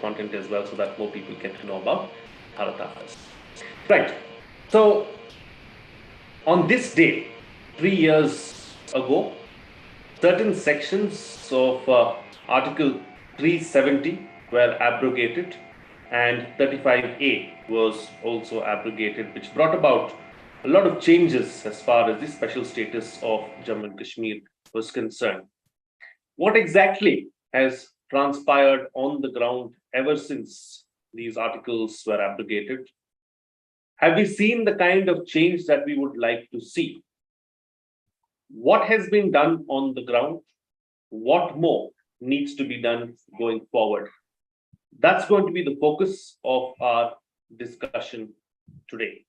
content as well, so that more people get to know about Bharata first. Right. So, on this day, 3 years ago, certain sections of Article 370 were abrogated, and 35A was also abrogated, which brought about a lot of changes as far as the special status of Jammu and Kashmir was concerned. What exactly has transpired on the ground ever since these articles were abrogated? Have we seen the kind of change that we would like to see? What has been done on the ground? What more needs to be done going forward? That's going to be the focus of our discussion today.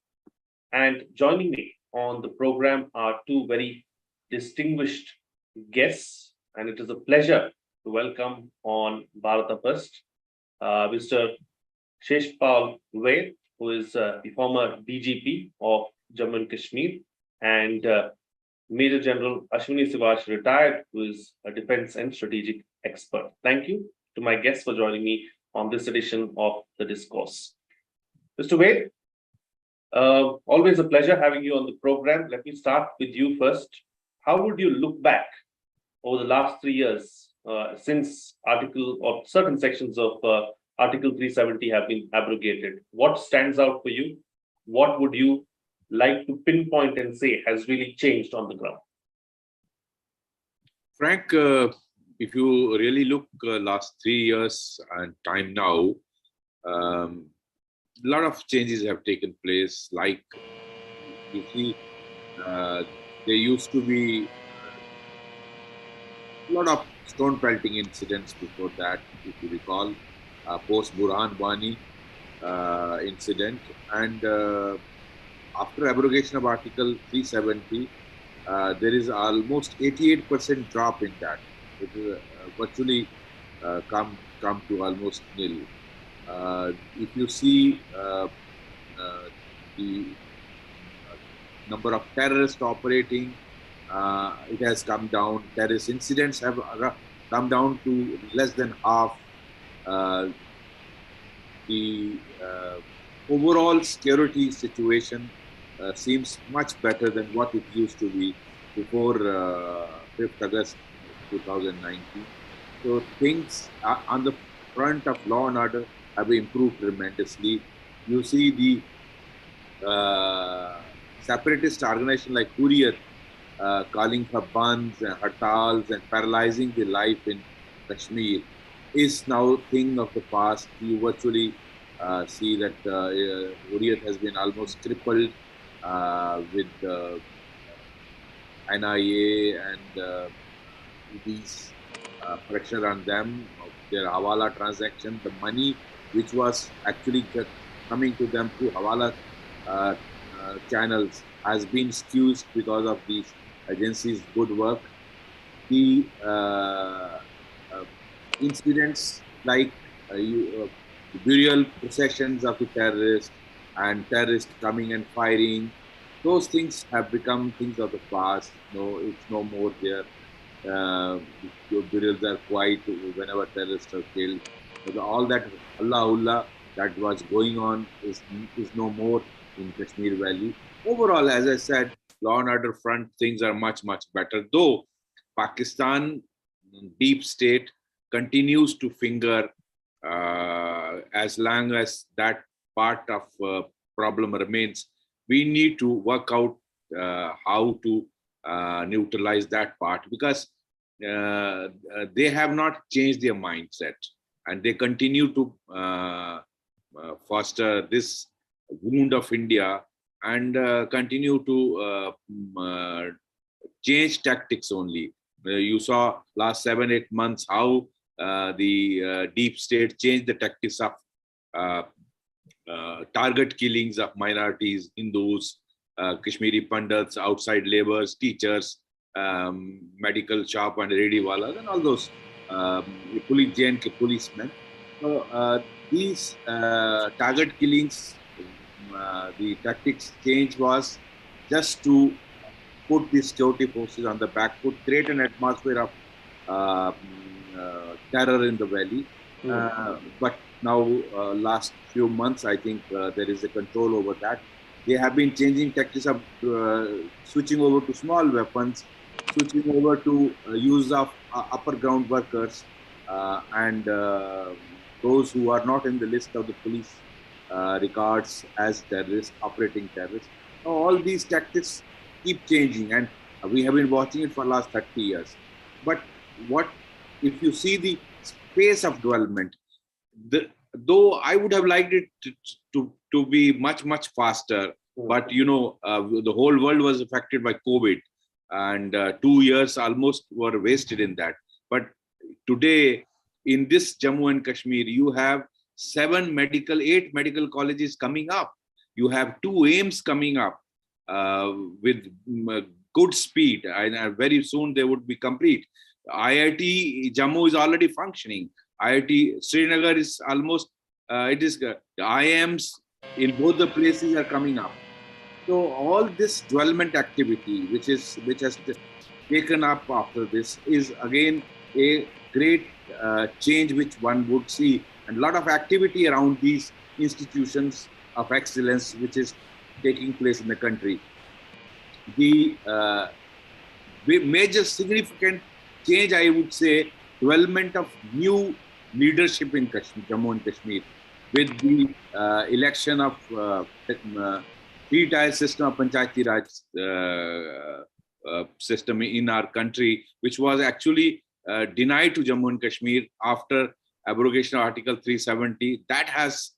And joining me on the program are two very distinguished guests, and it is a pleasure to welcome on Bharata First, Mr. Sheshpal Vaid, who is the former DGP of Jammu and Kashmir, and Major General Ashwani Siwach, retired, who is a defense and strategic expert. Thank you to my guests for joining me on this edition of the Discourse. Mr. Vaid, always a pleasure having you on the program. Let me start with you first. How would you look back over the last 3 years since article or certain sections of Article 370 have been abrogated? What stands out for you? What would you like to pinpoint and say has really changed on the ground? Frank, if you really look last 3 years and time now, a lot of changes have taken place. Like you see, there used to be a lot of stone pelting incidents before that, if you recall, post-Asgwani incident, and after abrogation of Article 370, there is almost 88% drop in that. It is virtually come to almost nil. If you see the number of terrorists operating, it has come down. Terrorist incidents have come down to less than half. The overall security situation seems much better than what it used to be before 5th August 2019. So things on the front of law and order have improved tremendously. You see the separatist organization like Hurriyat calling for bands and hartals and paralyzing the life in Kashmir is now a thing of the past. You virtually see that Hurriyat has been almost crippled with NIA and these pressure on them, their Hawala transaction, the money which was actually coming to them through Hawala channels has been skewed because of these agencies' good work. The incidents like burial processions of the terrorists and terrorists coming and firing, those things have become things of the past. No, it's no more there. Burials are quiet whenever terrorists are killed. So all that Allah that was going on is no more in Kashmir Valley. Overall, as I said, law and order front, things are much better. Though Pakistan deep state continues to finger as long as that part of problem remains, we need to work out how to neutralize that part, because they have not changed their mindset and they continue to foster this wound of India and continue to change tactics only. You saw last 7-8 months how the deep state changed the tactics of target killings of minorities, Hindus, Kashmiri Pandits, outside laborers, teachers, medical shop and rediwalas, and all those policemen. So these target killings, the tactics change was just to put the security forces on the back foot, create an atmosphere of terror in the valley. But now last few months, I think there is a control over that. They have been changing tactics of switching over to small weapons, switching over to use of upper ground workers and those who are not in the list of the police regards as terrorists, operating terrorists. All these tactics keep changing, and we have been watching it for the last 30 years. But what if you see the pace of development? Though I would have liked it to be much faster, but the whole world was affected by COVID, and 2 years almost were wasted in that. But today, in this Jammu and Kashmir, you have 8 medical colleges coming up. You have 2 AIMS coming up with good speed, and very soon they would be complete. IIT Jammu is already functioning. IIT Srinagar is almost, the IIMs in both the places are coming up. So all this development activity, which has taken up after this, is again a great change which one would see, and a lot of activity around these institutions of excellence which is taking place in the country. The major significant change, I would say, development of new leadership in Kashmir, Jammu and Kashmir, with the election of three-tier system of Panchayati Raj system in our country, which was actually denied to Jammu and Kashmir after abrogation of Article 370. That has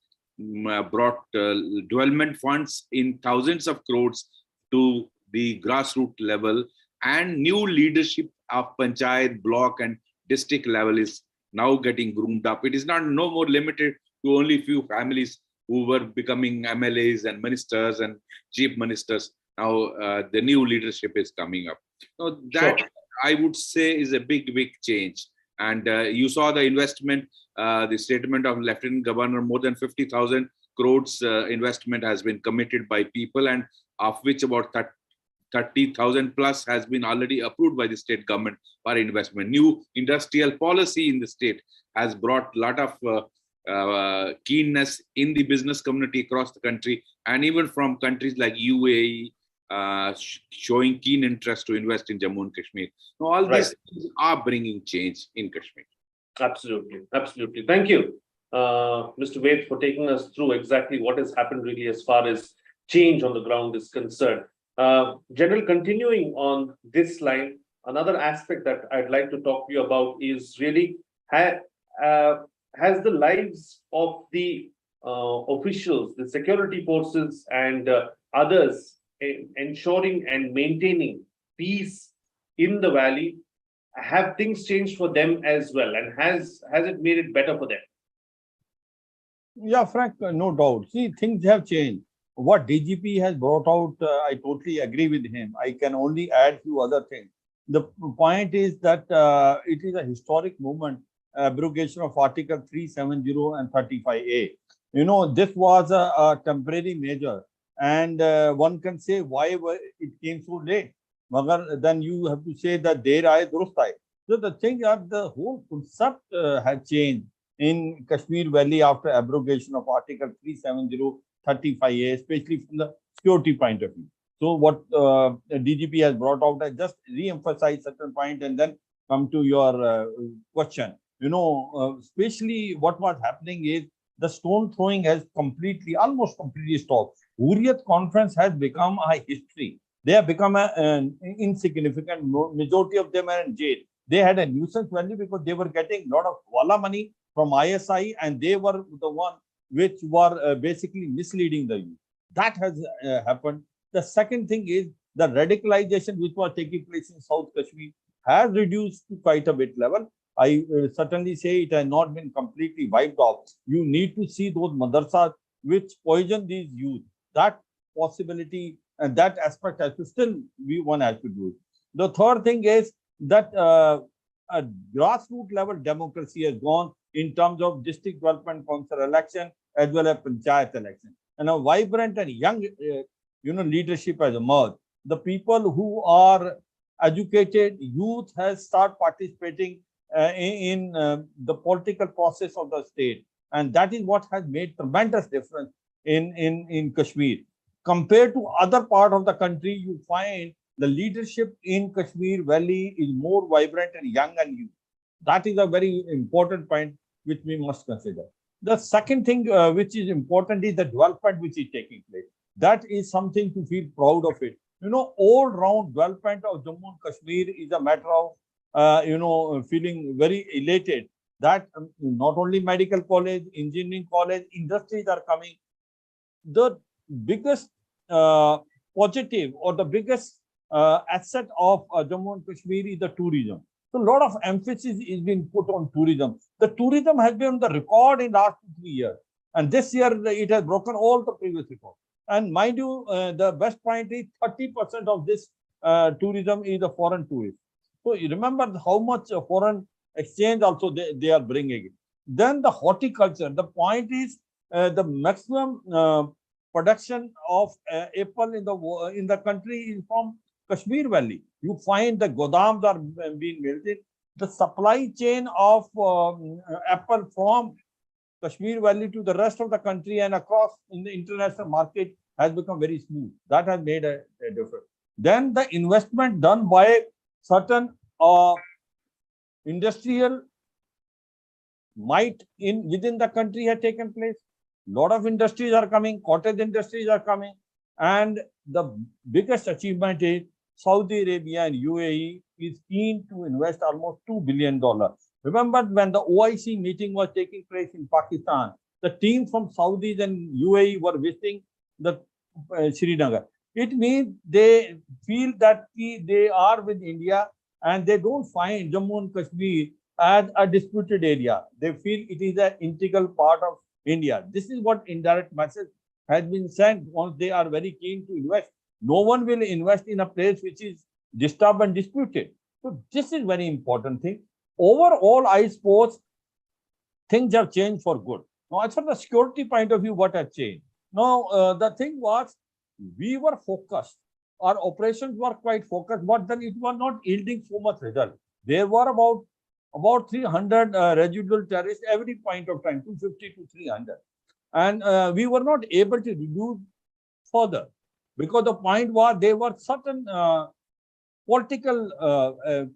brought development funds in thousands of crores to the grassroots level, and new leadership of Panchayat, block and district level is now getting groomed up. It is no more limited to only few families who were becoming MLAs and ministers and chief ministers. Now the new leadership is coming up. So that, sure, I would say is a big change. And you saw the investment, the statement of Lieutenant Governor, more than 50,000 crores investment has been committed by people, and of which about 30,000 plus has been already approved by the state government for investment. New industrial policy in the state has brought a lot of keenness in the business community across the country, and even from countries like UAE showing keen interest to invest in Jammu and Kashmir. So all these things are bringing change in Kashmir. Absolutely. Thank you, Mr. Vaid, for taking us through exactly what has happened really as far as change on the ground is concerned. General, continuing on this line, another aspect that I'd like to talk to you about is really has the lives of the officials, the security forces, and others ensuring and maintaining peace in the valley, have things changed for them as well, and has it made it better for them? Yeah, Frank, no doubt. See, things have changed. What DGP has brought out, I totally agree with him. I can only add few other things. The point is that it is a historic movement, abrogation of Article 370 and 35A. This was a temporary measure, and one can say why it came so late. Then you have to say that der aaye durust aaye. So the thing that the whole concept has changed in Kashmir Valley after abrogation of Article 370, 35A, especially from the security point of view. So what DGP has brought out, I just re-emphasize certain point and then come to your question. Especially what was happening is the stone throwing has almost completely stopped. Hurriyat conference has become a history. They have become an insignificant. Majority of them are in jail. They had a nuisance value because they were getting a lot of wala money from ISI, and they were the one which were basically misleading the youth. That has happened. The second thing is the radicalization which was taking place in South Kashmir has reduced to quite a bit level. I certainly say it has not been completely wiped off. You need to see those madrasas which poison these youth. That possibility and that aspect has to still one has to do it. The third thing is that a grassroots level democracy has gone in terms of district development council election as well as panchayat election, and a vibrant and young leadership has emerged. The people who are educated, youth has started participating in the political process of the state, And that is what has made tremendous difference in Kashmir. Compared to other part of the country, you find the leadership in Kashmir Valley is more vibrant and young and youth. That is a very important point which we must consider. The second thing which is important is the development which is taking place. That is something to feel proud of it. All round development of Jammu and Kashmir is a matter of, feeling very elated that not only medical college, engineering college, industries are coming. The biggest positive or the biggest asset of Jammu and Kashmir is the tourism. So a lot of emphasis is being put on tourism. The tourism has been on the record in last 3 years. And this year it has broken all the previous records. And mind you, the best point is 30% of this tourism is the foreign tourists. So you remember how much foreign exchange also they are bringing. Then the horticulture. The point is the maximum production of apple in the country is from Kashmir Valley. You find the godams are being built. The supply chain of apple from Kashmir Valley to the rest of the country and across in the international market has become very smooth. That has made a difference. Then the investment done by certain industrial might within the country has taken place. Lot of industries are coming, cottage industries are coming, and the biggest achievement is Saudi Arabia and UAE is keen to invest almost $2 billion. Remember when the OIC meeting was taking place in Pakistan, the team from Saudis and UAE were visiting the Srinagar. It means they feel that they are with India and they don't find Jammu and Kashmir as a disputed area. They feel it is an integral part of India. This is what indirect message has been sent once they are very keen to invest. No one will invest in a place which is disturbed and disputed. So this is very important thing. Overall, I suppose things have changed for good. Now, as from the security point of view, what has changed? Now, the thing was, we were focused. Our operations were quite focused, but then it was not yielding so much result. There were about 300 residual terrorists every point of time, 250 to 300. And we were not able to reduce further because the point was there were certain political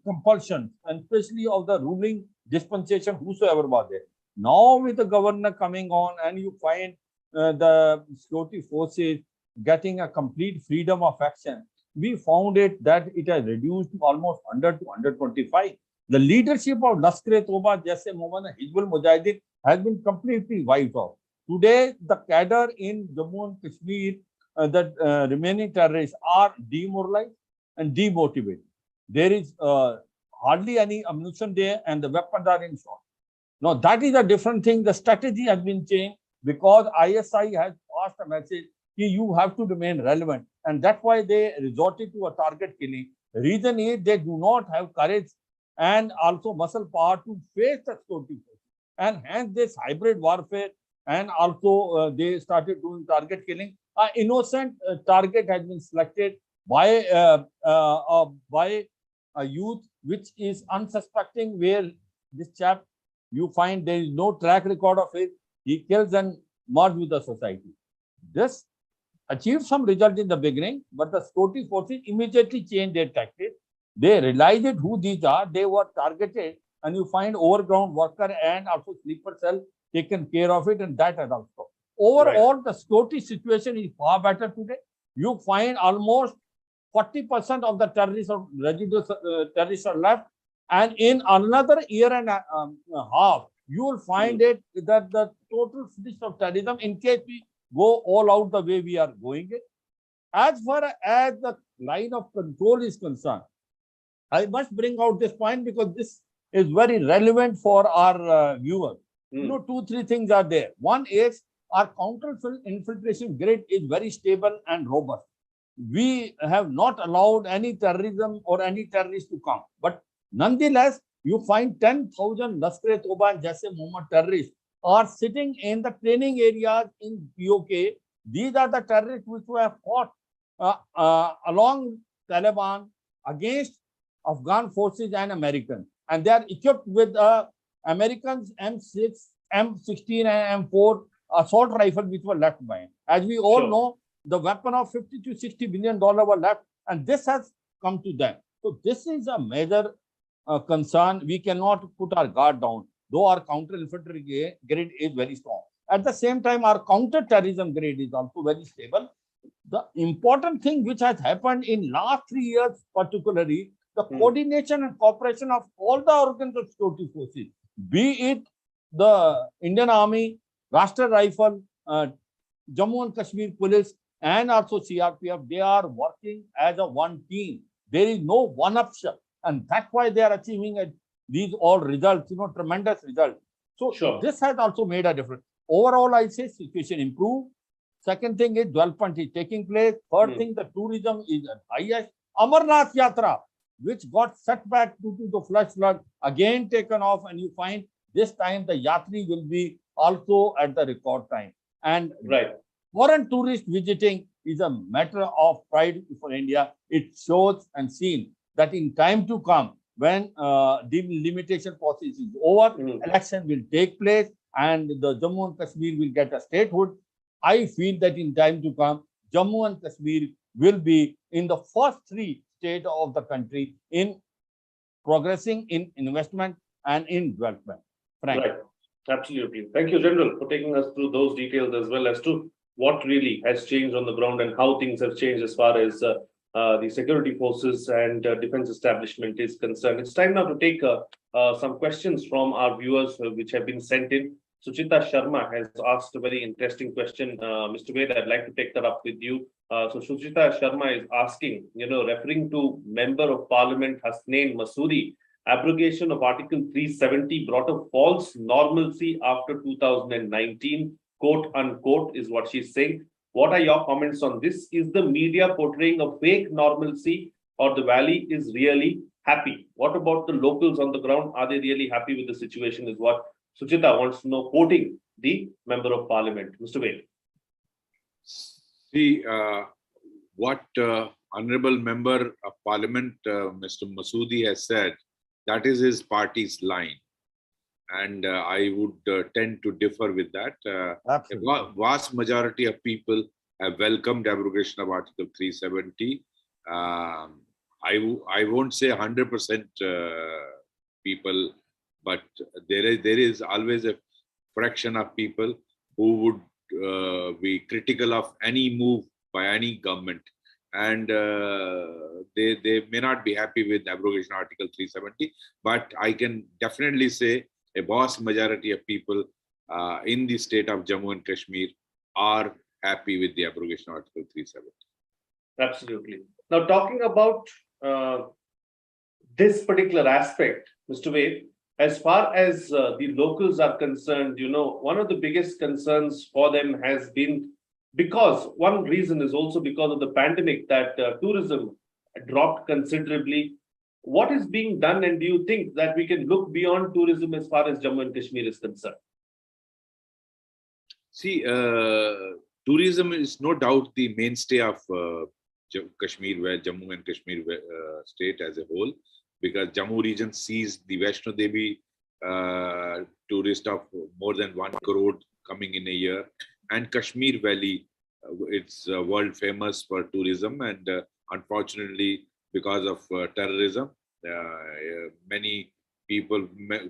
compulsions, and especially of the ruling dispensation, whosoever was there. Now with the governor coming on and you find the security forces getting a complete freedom of action, we found it that it has reduced to almost 100 to 125. The leadership of Lashkar-e-Toba, Jaise Mohammed, Hizbul Mujahideen has been completely wiped off. Today, the cadre in Jammu and Kashmir, the remaining terrorists are demoralized and demotivated. There is hardly any ammunition there and the weapons are in short. Now, that is a different thing. The strategy has been changed because ISI has passed a message that you have to remain relevant. And that's why they resorted to a target killing. The reason is they do not have courage and also muscle power to face the security forces. And hence this hybrid warfare, and also they started doing target killing. An innocent target has been selected by a youth which is unsuspecting, where this chap, you find there is no track record of it. He kills and merges with the society. This achieved some result in the beginning, but the security forces immediately changed their tactics. They realized who these are. They were targeted, and you find overground worker and also sleeper cell taken care of it, and that has also. Overall, right, the security situation is far better today. You find almost 40% of the terrorists or residual terrorists are left, and in another year and a half, you will find it that the total list of terrorism, in case we go all out the way we are going it. As far as the line of control is concerned, I must bring out this point because this is very relevant for our viewers. You know, 2-3 things are there. One is our counter-infiltration grid is very stable and robust. We have not allowed any terrorism or any terrorists to come. But nonetheless, you find 10,000 Lashkar-e-Toba and Jaise Mohammed terrorists are sitting in the training areas in POK. These are the terrorists which have fought along Taliban against Afghan forces and Americans. And they are equipped with Americans M6 M16 and M4 assault rifle which were left behind. As we all know, the weapon of $50 to $60 billion were left, and this has come to them. So this is a major concern. We cannot put our guard down, though our counter-infantry grade is very strong. At the same time, our counter-terrorism grade is also very stable. The important thing which has happened in last 3 years, particularly the coordination and cooperation of all the organs of security forces, be it the Indian Army, Rashtra Rifle, Jammu and Kashmir Police, and also CRPF, they are working as a one team. There is no one-upship, and that's why they are achieving these all results, tremendous results. So this has also made a difference. Overall, I say situation improved. Second thing is development is taking place. Third thing, the tourism is at highest. Amarnath Yatra, which got set back due to the flash flood, again taken off, and you find this time the Yatri will be also at the record time. And foreign tourist visiting is a matter of pride for India. It shows and seen that in time to come, when the limitation process is over, election will take place, and the Jammu and Kashmir will get a statehood. I feel that in time to come, Jammu and Kashmir will be in the first 3 states of the country in progressing in investment and in development. Frank. Right. Absolutely. Thank you, General, for taking us through those details as well as to what really has changed on the ground and how things have changed as far as the security forces and defense establishment is concerned. It's time now to take some questions from our viewers which have been sent in. Suchita Sharma has asked a very interesting question. Mr. Vaid, I'd like to take that up with you. So Suchita Sharma is asking, referring to Member of Parliament Hasnain Masoodi, abrogation of Article 370 brought a false normalcy after 2019, quote unquote, is what she's saying. What are your comments on this? Is the media portraying a fake normalcy, or the valley is really happy? What about the locals on the ground? Are they really happy with the situation, is what Suchita wants to know, quoting the Member of Parliament. Mr. Vaid. See, what Honorable Member of Parliament, Mr. Masoodi has said, that is his party's line. And I would tend to differ with that. A vast majority of people have welcomed abrogation of Article 370. I won't say 100% people, but there is always a fraction of people who would be critical of any move by any government, and they may not be happy with abrogation Article 370. But I can definitely say a vast majority of people in the state of Jammu and Kashmir are happy with the abrogation Article 370. Absolutely. Now, talking about this particular aspect, Mr. Vaid, as far as the locals are concerned, one of the biggest concerns for them has been, because one reason is also because of the pandemic, that tourism dropped considerably. What is being done, and do you think that we can look beyond tourism as far as Jammu and Kashmir is concerned? See, tourism is no doubt the mainstay of Kashmir, where Jammu and Kashmir state as a whole, because Jammu region sees the Vaishno Devi tourist of more than 1 crore coming in a year, and Kashmir Valley, it's world famous for tourism, and unfortunately because of terrorism, many people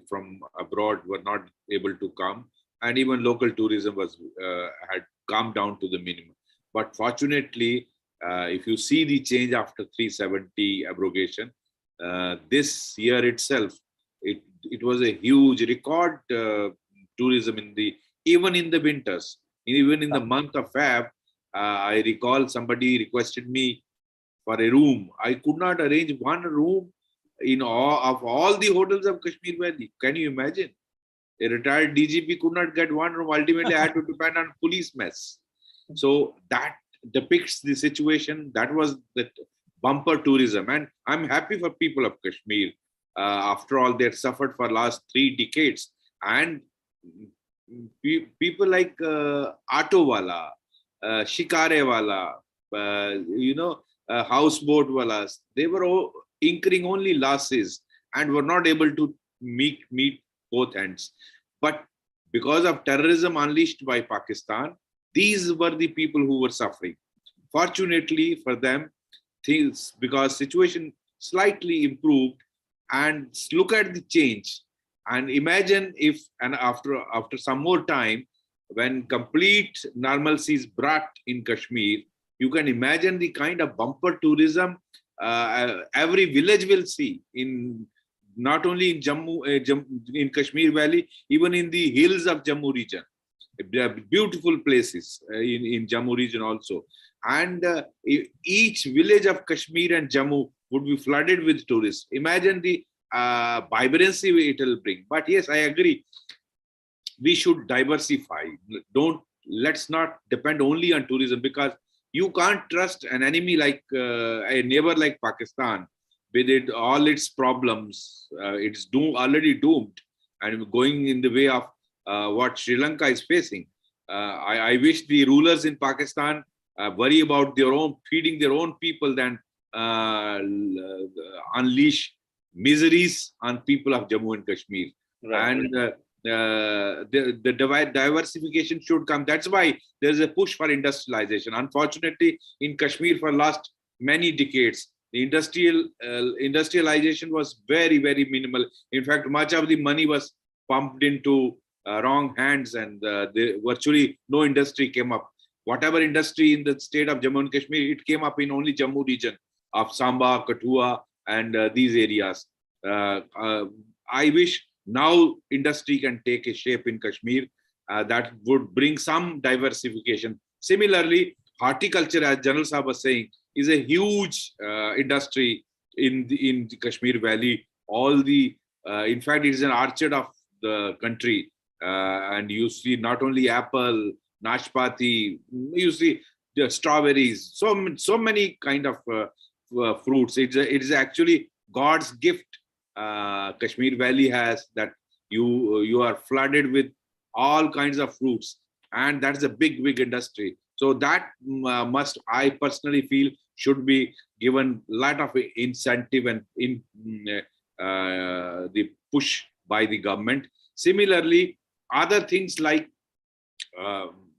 from abroad were not able to come, and even local tourism was had come down to the minimum. But fortunately, if you see the change after 370 abrogation, this year itself, it was a huge record tourism even in the winters, even in the month of Feb. I recall somebody requested me for a room. I could not arrange one room in all the hotels of Kashmir Valley. Can you imagine? A retired DGP could not get one room. Ultimately, I had to depend on police mess. So that depicts the situation. That was the bumper tourism, and I'm happy for people of Kashmir. After all, they had suffered for last 3 decades, and people like auto wala, shikare wala, houseboat walas, they were all incurring only losses and were not able to meet both ends. But because of terrorism unleashed by Pakistan, these were the people who were suffering. Fortunately for them, things, because situation slightly improved, and look at the change. And imagine if, and after some more time, when complete normalcy is brought in Kashmir, you can imagine the kind of bumper tourism every village will see, in not only in Jammu, in Kashmir Valley, even in the hills of Jammu region. Beautiful places in Jammu region also. And each village of Kashmir and Jammu would be flooded with tourists. Imagine the vibrancy it will bring. But yes, I agree. We should diversify. Let's not depend only on tourism, because you can't trust an enemy like a neighbor like Pakistan with all its problems. It's already doomed and going in the way of what Sri Lanka is facing. I wish the rulers in Pakistan worry about their own, feeding their own people, than unleash miseries on people of Jammu and Kashmir. Right. And the diversification should come. That's why there's a push for industrialization. Unfortunately, in Kashmir for last many decades, the industrialization was very, very minimal. In fact, much of the money was pumped into wrong hands, and virtually no industry came up. Whatever industry in the state of Jammu and Kashmir, it came up in only Jammu region of Samba, Kathua, and these areas. I wish now industry can take a shape in Kashmir that would bring some diversification. Similarly, horticulture, as General Saab was saying, is a huge industry in the Kashmir Valley. All the, in fact, it is an orchard of the country, and you see not only apple, nashpati, you see the strawberries, so many kind of fruits. It is actually God's gift. Kashmir Valley has, that you are flooded with all kinds of fruits, and that's a big industry. So that must, I personally feel, should be given a lot of incentive and in the push by the government. Similarly, other things like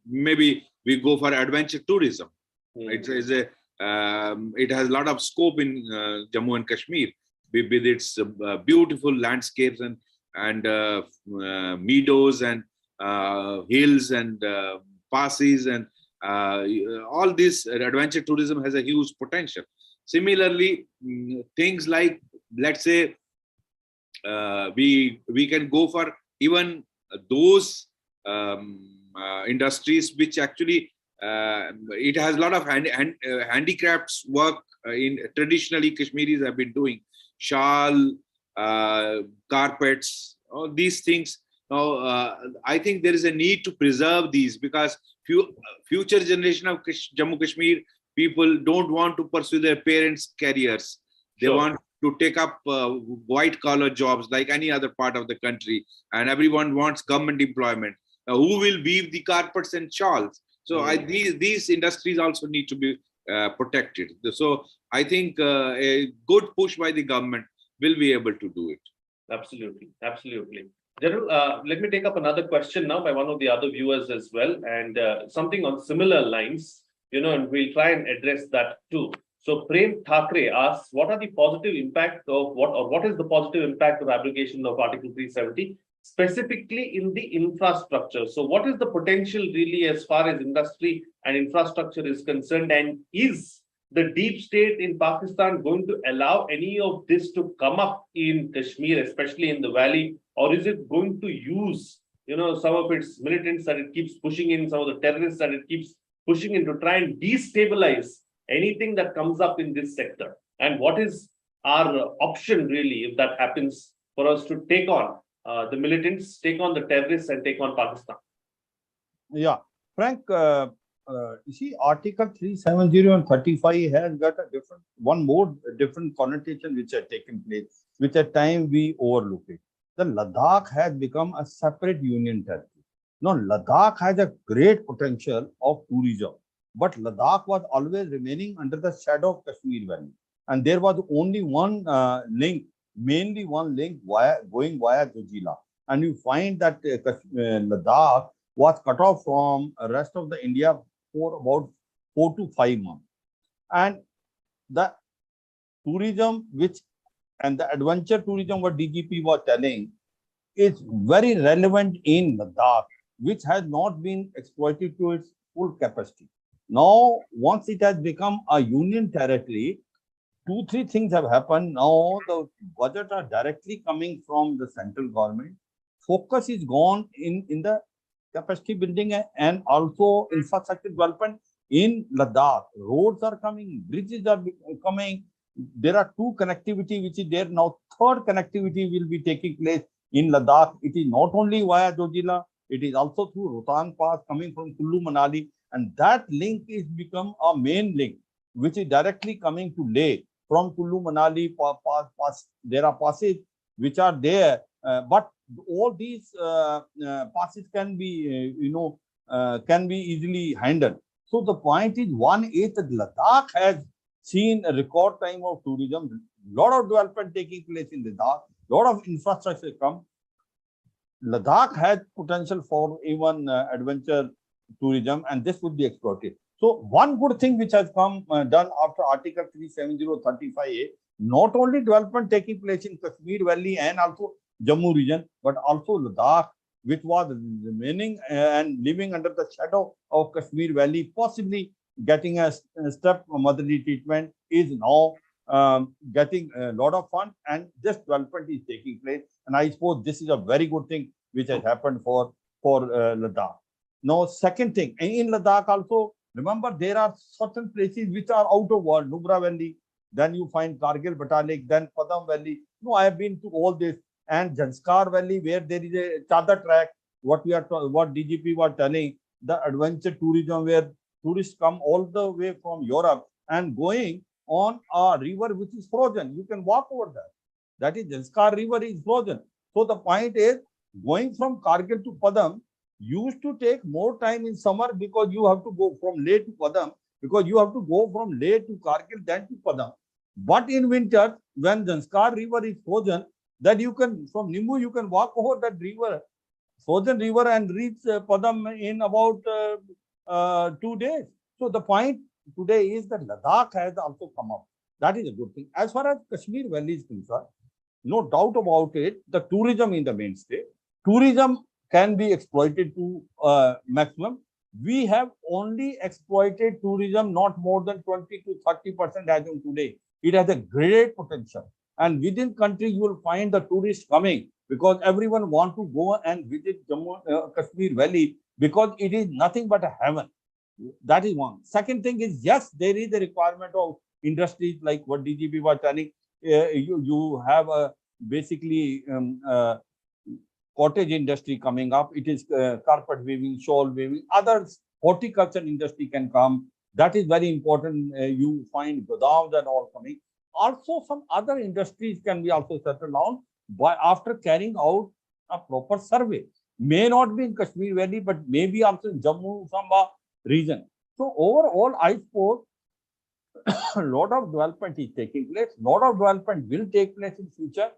maybe we go for adventure tourism. It has a lot of scope in Jammu and Kashmir, with its beautiful landscapes and meadows and hills and passes, and all this adventure tourism has a huge potential. Similarly, things like, let's say, we can go for even those industries which actually it has a lot of handicrafts work in traditionally Kashmiris have been doing. Shawl, carpets, all these things. Now, I think there is a need to preserve these, because future generation of Jammu Kashmir people don't want to pursue their parents' careers. They want to take up white-collar jobs like any other part of the country, and everyone wants government employment. Who will weave the carpets and shawls? So these industries also need to be protected. So I think a good push by the government will be able to do it. Absolutely. General, let me take up another question now by one of the other viewers as well, and something on similar lines, and we'll try and address that too. So Prem Thakre asks, what are the positive impact of what is the positive impact of abrogation of Article 370, specifically in the infrastructure? So what is the potential really as far as industry and infrastructure is concerned, and is the deep state in Pakistan going to allow any of this to come up in Kashmir, especially in the valley, or is it going to use, some of its militants that it keeps pushing in, some of the terrorists that it keeps pushing in to try and destabilize anything that comes up in this sector? And what is our option really, if that happens, for us to take on the militants, take on the terrorists, and take on Pakistan? Yeah, Frank, you see, Article 370 and 35 has got one more different connotation which had taken place, which at times we overlook it. The Ladakh has become a separate union territory. Now, Ladakh has a great potential of tourism, but Ladakh was always remaining under the shadow of Kashmir Valley. And there was only one link, mainly one link going via Zojila. and you find that Ladakh was cut off from the rest of the India for about 4 to 5 months. And the tourism and the adventure tourism what DGP was telling is very relevant in Ladakh, which has not been exploited to its full capacity. Now, once it has become a union territory, 2, 3 things have happened. Now, the budget are directly coming from the central government. Focus is gone in the capacity building and also infrastructure development in Ladakh. Roads are coming, bridges are coming. There are 2 connectivity which is there now. Third connectivity will be taking place in Ladakh. It is not only via Jojila, it is also through Rausan Pass coming from Kullu Manali, and that link is become a main link which is directly coming to Leh from Kullu Manali. There are passes which are there, but all these passes can be can be easily handled. So the point is, one is that Ladakh has seen a record time of tourism, lot of development taking place in Ladakh, lot of infrastructure come. Ladakh has potential for even adventure tourism, and this would be exploited. So one good thing which has come done after Article 37035A, not only development taking place in Kashmir Valley and also Jammu region, but also Ladakh, which was remaining and living under the shadow of Kashmir Valley, possibly getting a step motherly treatment, is now getting a lot of fun, and this development is taking place. And I suppose this is a very good thing which has happened for Ladakh. Now, second thing, in Ladakh also, remember there are certain places which are out of world, Nubra Valley, then you find Kargil Batalik, then Padam Valley. No, I have been to all this, and Janskar Valley, where there is a Chadar track, what DGP was telling, the adventure tourism where tourists come all the way from Europe and going on a river which is frozen. You can walk over there. That is, Janskar river is frozen. So the point is, going from Kargil to Padam used to take more time in summer, because you have to go from Leh to Padam, because you have to go from Leh to Kargil, then to Padam. But in winter, when Janskar river is frozen, that you can, from Nimbu, you can walk over that river, frozen river, and reach Padam in about 2 days. So the point today is that Ladakh has also come up. That is a good thing. As far as Kashmir Valley is concerned, no doubt about it, the tourism in the mainstay. Tourism can be exploited to maximum. We have only exploited tourism not more than 20 to 30% as of today. It has a great potential. And within country, you will find the tourists coming, because everyone wants to go and visit Jammu, Kashmir Valley, because it is nothing but a heaven. That is one. Second thing is, yes, there is a requirement of industries like what DGP was telling. You have a basically cottage industry coming up. It is carpet weaving, shawl weaving, others, horticulture industry can come. That is very important. You find godams and all coming. Also, some other industries can be also settled down by after carrying out a proper survey. May not be in Kashmir Valley, but maybe also in Jammu, Samba region. So overall, I suppose a lot of development is taking place. Lot of development will take place in future.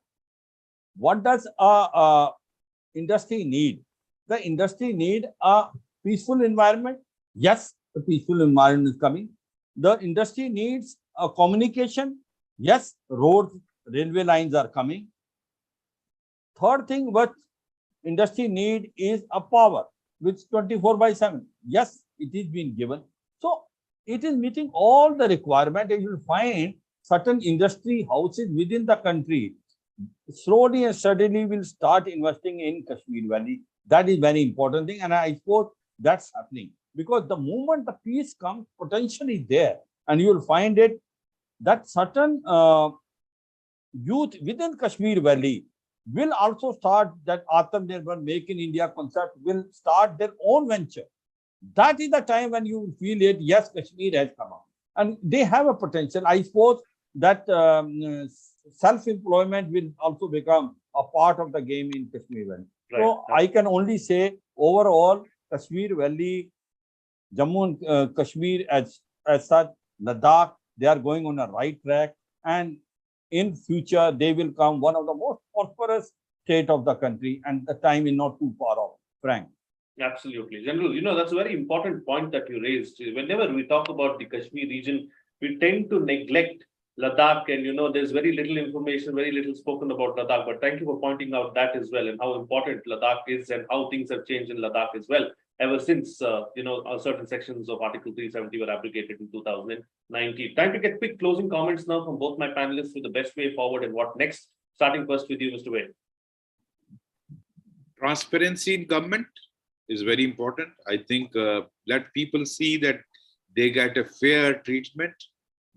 What does industry need? The industry need a peaceful environment. Yes, the peaceful environment is coming. The industry needs a communication. Yes, roads, railway lines are coming. Third thing what industry need is a power, which 24/7. Yes, it is being given. So it is meeting all the requirement, and you will find certain industry houses within the country slowly and steadily will start investing in Kashmir Valley. That is very important thing, and I suppose that's happening, because the moment the peace comes, potential is there, and you will find it that certain youth within Kashmir Valley will also start that Atmanirbhar Make in India concept, will start their own venture. That is the time when you feel it, yes, Kashmir has come up. And they have a potential. I suppose that self-employment will also become a part of the game in Kashmir Valley. Right. So I can only say, overall, Kashmir Valley, Jammu and Kashmir as such, Ladakh, they are going on a right track. And in future, they will come one of the most prosperous state of the country, and the time is not too far off, Frank. Absolutely. General, that's a very important point that you raised. Whenever we talk about the Kashmir region, we tend to neglect Ladakh, and there's very little information, very little spoken about Ladakh. But thank you for pointing out that as well, and how important Ladakh is, and how things have changed in Ladakh as well, ever since certain sections of Article 370 were abrogated in 2019. Time to get quick closing comments now from both my panelists with the best way forward and what next. Starting first with you, Mr. Vaid. Transparency in government is very important. I think let people see that they get a fair treatment,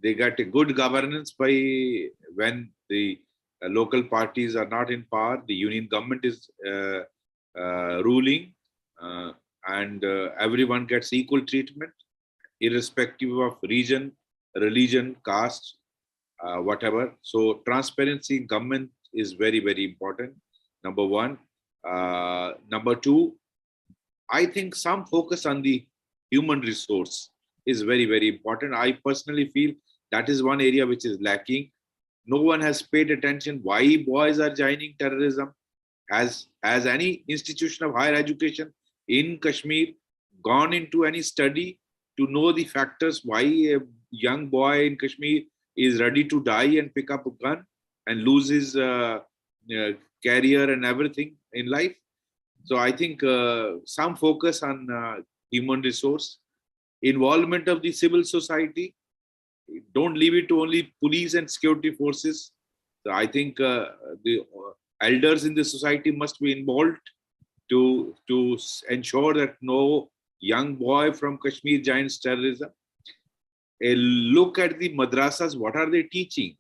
they get a good governance by when the local parties are not in power, the union government is ruling, and everyone gets equal treatment, irrespective of region, religion, caste, whatever. So transparency in government is very, very important, number one. Number two, I think some focus on the human resource is very, very important. I personally feel that is one area which is lacking. No one has paid attention why boys are joining terrorism. Has any institution of higher education in Kashmir gone into any study to know the factors why a young boy in Kashmir is ready to die and pick up a gun and lose his career and everything in life? So I think some focus on human resource, involvement of the civil society. Don't leave it to only police and security forces. So I think the elders in the society must be involved to ensure that no young boy from Kashmir joins terrorism. A look at the madrasas. What are they teaching?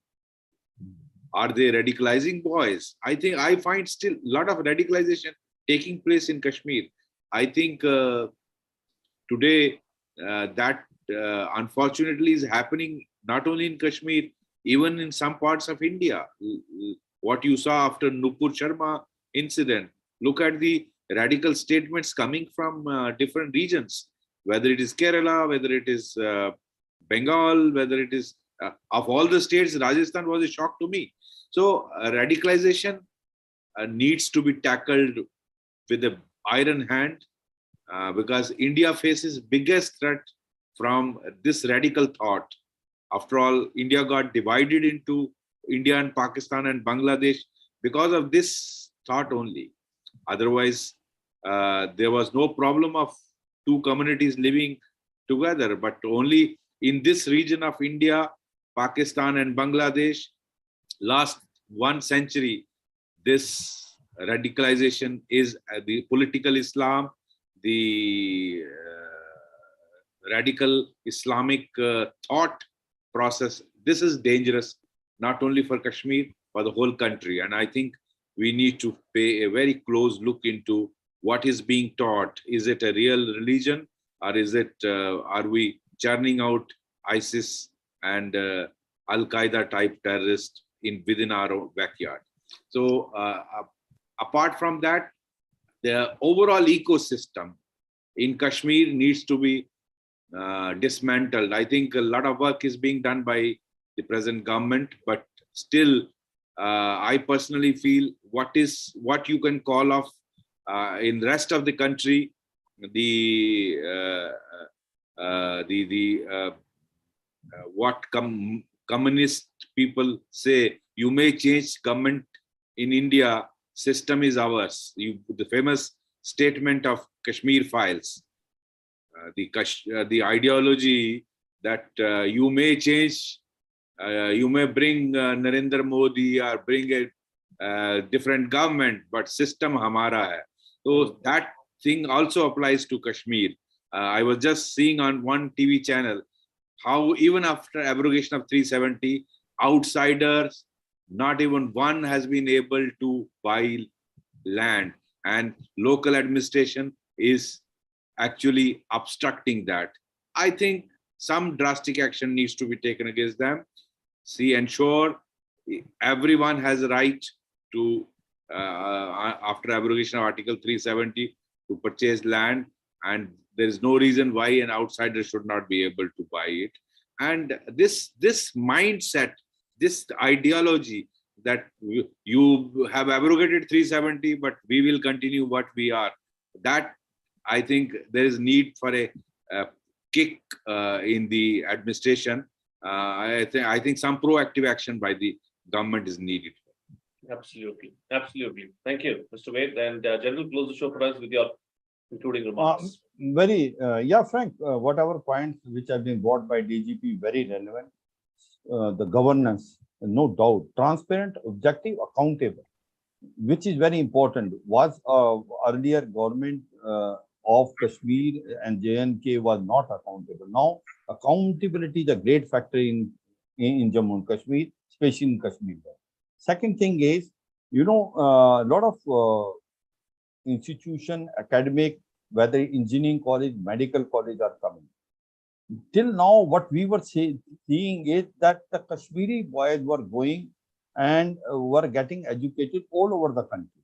Are they radicalizing boys? I find still a lot of radicalization taking place in Kashmir. I think today that unfortunately is happening not only in Kashmir, even in some parts of India. What you saw after Nupur Sharma incident, look at the radical statements coming from different regions, whether it is Kerala, whether it is Bengal, whether it is of all the states, Rajasthan was a shock to me. So radicalization needs to be tackled with an iron hand, because India faces biggest threat from this radical thought. After all, India got divided into India and Pakistan and Bangladesh because of this thought only. Otherwise, there was no problem of two communities living together, but only in this region of India, Pakistan and Bangladesh, last 1 century, this radicalization is the political Islam, the radical Islamic thought process. This is dangerous, not only for Kashmir, for the whole country. And I think we need to pay a very close look into what is being taught. Is it a real religion, or is it, are we churning out ISIS and Al-Qaeda type terrorists within our own backyard? So apart from that, the overall ecosystem in Kashmir needs to be dismantled. I think a lot of work is being done by the present government, but still, I personally feel what you can call of in the rest of the country, what communist people say, you may change government in India, system is ours. The famous statement of Kashmir Files, the ideology that you may change, you may bring Narendra Modi or bring a different government, but system hamara hai. So that thing also applies to Kashmir. I was just seeing on one TV channel how even after abrogation of 370, outsiders, not even one has been able to buy land, and local administration is actually obstructing that. I think some drastic action needs to be taken against them. Ensure everyone has a right to, after abrogation of Article 370, to purchase land, and there is no reason why an outsider should not be able to buy it. And this mindset, this ideology, that you have abrogated 370, but we will continue what we are. That I think there is need for a kick in the administration. I think some proactive action by the government is needed. Absolutely. Absolutely. Thank you, Mr. Vaid. And General, close the show for us with your concluding remarks. Yeah, Frank, whatever points which have been brought by DGP, very relevant. The governance, no doubt, transparent, objective, accountable, which is very important. Was earlier government of Kashmir and JNK was not accountable. Now, accountability is a great factor in Jammu and Kashmir, especially in Kashmir. Second thing is, a lot of institution, academic, whether engineering college, medical college are coming. Till now, what we were seeing is that the Kashmiri boys were going and were getting educated all over the country.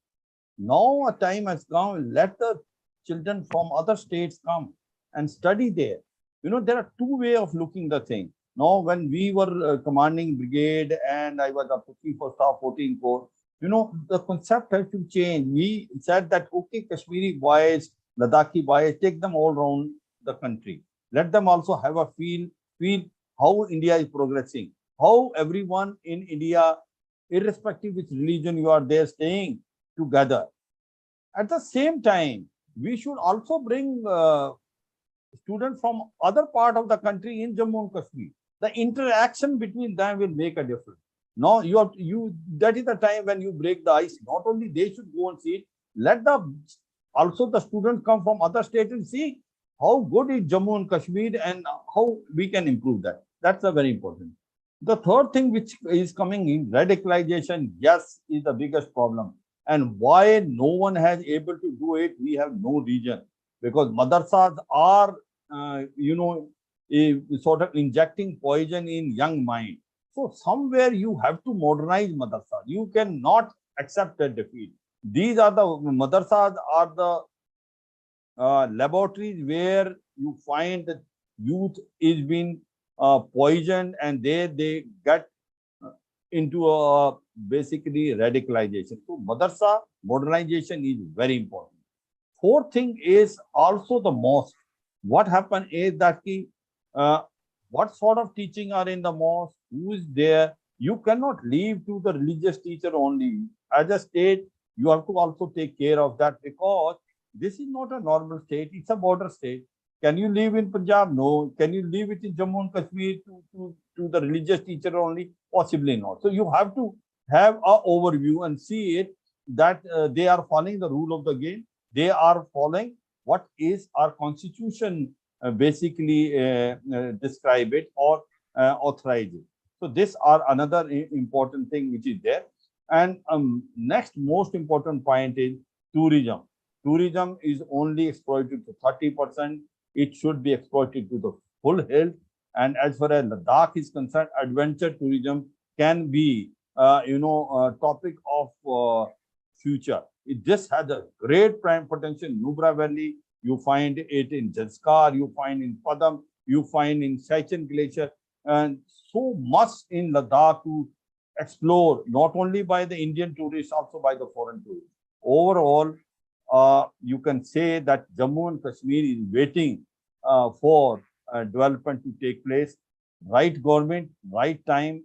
Now a time has come, let the children from other states come and study there. There are two ways of looking the thing. Now, when we were commanding brigade and I was a Chief of Staff 14 Corps, the concept has to change. We said that, okay, Kashmiri boys, Ladakhi boys, take them all around the country. Let them also have a feel how India is progressing, how everyone in India, irrespective which religion you are there, staying together. At the same time, we should also bring students from other part of the country in Jammu and Kashmir. The interaction between them will make a difference. Now, that is the time when you break the ice. Not only they should go and see it, let also the students come from other states and see how good is Jammu and Kashmir and how we can improve that. That's a very important. The third thing which is coming in, radicalization, yes, is the biggest problem. And why no one has able to do it, we have no reason. Because madrasas are, sort of injecting poison in young mind. So somewhere you have to modernize madrasa. You cannot accept a defeat. These are the madrasas are the laboratories where you find that youth is being poisoned and they get into a basically radicalization. So madrasa modernization is very important. Fourth thing is also the mosque. What happened is that what sort of teaching are in the mosque, who is there? You cannot leave to the religious teacher only. As a state, you have to also take care of that, because this is not a normal state, it's a border state. Can you live in Punjab? No. Can you live it in Jammu and Kashmir to the religious teacher only? Possibly not. So you have to have an overview and see it that they are following the rule of the game. They are following what is our constitution basically describe it or authorize it. So this are another important thing which is there. And next most important point is tourism. Tourism is only exploited to 30%. It should be exploited to the full health. And as far as Ladakh is concerned, adventure tourism can be, a topic of future. This has a great prime potential. Nubra Valley, you find it in Janskar, you find in Padam, you find in Siachen Glacier, and so much in Ladakh to explore, not only by the Indian tourists, also by the foreign tourists. Overall, you can say that Jammu and Kashmir is waiting for development to take place. Right government, right time,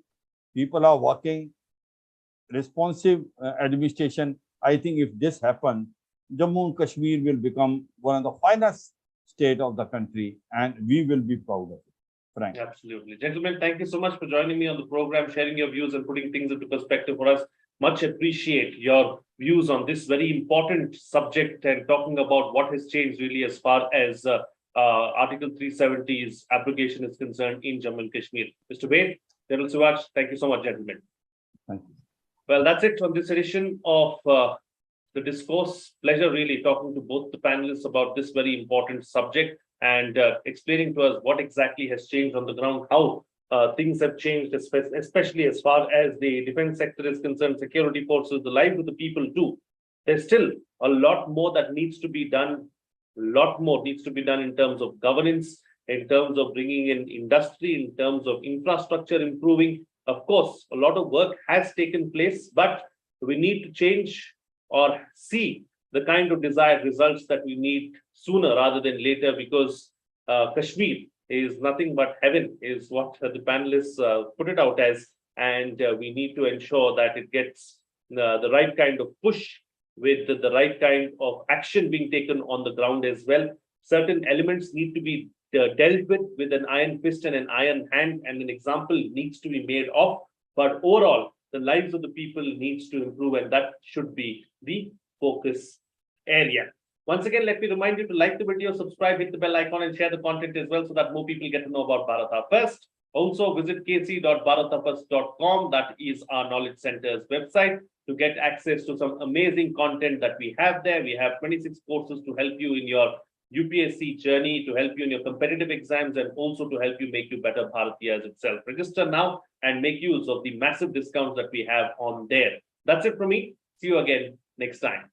people are working, responsive administration. I think if this happens, Jammu and Kashmir will become one of the finest state of the country, and we will be proud of it. Frank. Absolutely. Gentlemen, thank you so much for joining me on the program, sharing your views and putting things into perspective for us. Much appreciate your views on this very important subject and talking about what has changed really as far as Article 370's abrogation is concerned in Jammu and Kashmir. Mr. Vaid, General Siwach, thank you so much, gentlemen. Thank you. Well, that's it on this edition of the Discourse. Pleasure really talking to both the panelists about this very important subject and explaining to us what exactly has changed on the ground, how things have changed, especially as far as the defense sector is concerned, security forces, the lives of the people too. There's still a lot more that needs to be done. A lot more needs to be done in terms of governance, in terms of bringing in industry, in terms of infrastructure improving, Of course, a lot of work has taken place, but we need to change or see the kind of desired results that we need sooner rather than later, because Kashmir is nothing but heaven, is what the panelists put it out as. And we need to ensure that it gets the right kind of push with the right kind of action being taken on the ground as well. Certain elements need to be dealt with an iron fist and an iron hand, and an example needs to be made of. But overall, the lives of the people needs to improve, and that should be the focus area. Once again, let me remind you to like the video, subscribe, hit the bell icon, and share the content as well, so that more people get to know about Bharata First. Also, visit kc.bharatafirst.com. That is our Knowledge Center's website, to get access to some amazing content that we have there. We have 26 courses to help you in your UPSC journey, to help you in your competitive exams, and also to help you make you better Bharatiyas itself. Register now and make use of the massive discounts that we have on there. That's it from me. See you again next time.